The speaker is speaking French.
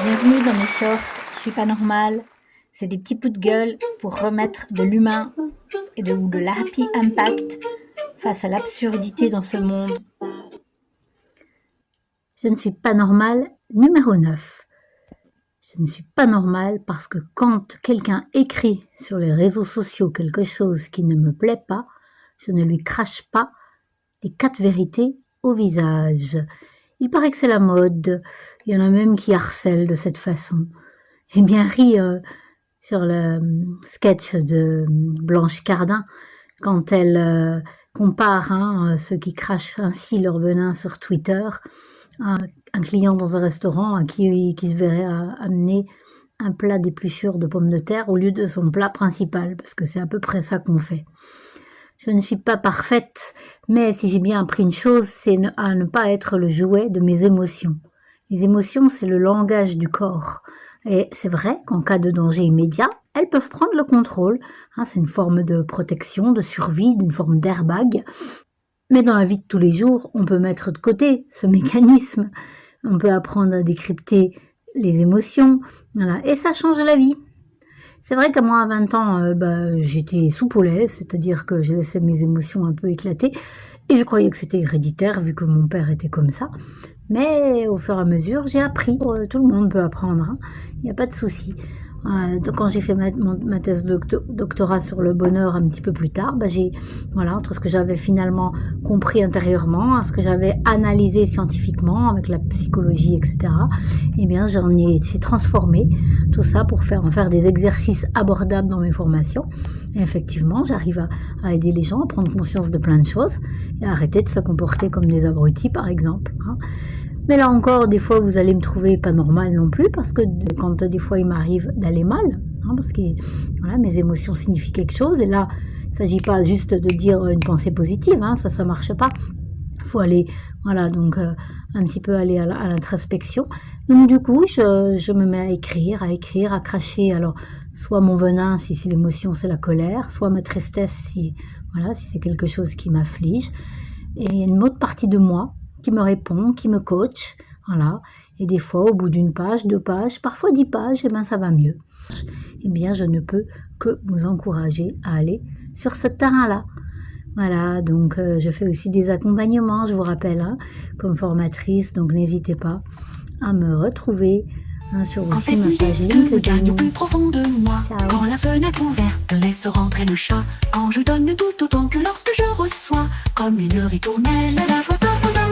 Bienvenue dans mes shorts, je suis pas normale. C'est des petits coups de gueule pour remettre de l'humain et de la happy impact face à l'absurdité dans ce monde. Je ne suis pas normale, numéro 9. Je ne suis pas normale parce que quand quelqu'un écrit sur les réseaux sociaux quelque chose qui ne me plaît pas, je ne lui crache pas les 4 vérités au visage. Il paraît que c'est la mode, il y en a même qui harcèlent de cette façon. J'ai bien ri sur le sketch de Blanche Cardin quand elle compare ceux qui crachent ainsi leur venin sur Twitter à un client dans un restaurant à qui se verrait amener un plat d'épluchures de pommes de terre au lieu de son plat principal, parce que c'est à peu près ça qu'on fait. Je ne suis pas parfaite, mais si j'ai bien appris une chose, c'est à ne pas être le jouet de mes émotions. Les émotions, c'est le langage du corps. Et c'est vrai qu'en cas de danger immédiat, elles peuvent prendre le contrôle. C'est une forme de protection, de survie, d'une forme d'airbag. Mais dans la vie de tous les jours, on peut mettre de côté ce mécanisme. On peut apprendre à décrypter les émotions. Voilà. Et ça change la vie. C'est vrai qu'à moi, à 20 ans, j'étais soupe au lait, c'est-à-dire que je laissais mes émotions un peu éclater. Et je croyais que c'était héréditaire, vu que mon père était comme ça. Mais au fur et à mesure, j'ai appris. Tout le monde peut apprendre, il n'y a pas de souci. Donc quand j'ai fait ma thèse de doctorat sur le bonheur un petit peu plus tard, entre ce que j'avais finalement compris intérieurement, ce que j'avais analysé scientifiquement avec la psychologie, etc., j'ai transformé tout ça pour en faire des exercices abordables dans mes formations. Et effectivement, j'arrive à aider les gens à prendre conscience de plein de choses et à arrêter de se comporter comme des abrutis, par exemple. Mais là encore, des fois, vous allez me trouver pas normale non plus, parce que quand des fois il m'arrive d'aller mal, parce que mes émotions signifient quelque chose, et là, il ne s'agit pas juste de dire une pensée positive, ça marche pas. Il faut aller, un petit peu aller à l'introspection. Donc du coup, je me mets à écrire, à cracher, alors soit mon venin, si l'émotion c'est la colère, soit ma tristesse, si c'est quelque chose qui m'afflige, et il y a une autre partie de moi qui me répond, qui me coach, et des fois, au bout d'une page, 2 pages, parfois 10 pages, ça va mieux. Je ne peux que vous encourager à aller sur ce terrain-là. Voilà, donc je fais aussi des accompagnements, je vous rappelle, comme formatrice, donc n'hésitez pas à me retrouver sur aussi ma page LinkedIn. Au plus profond de moi. Ciao. Quand la fenêtre ouverte laisse rentrer le chat, quand je donne tout autant que lorsque je reçois, comme une ritournelle, la joie s'impose à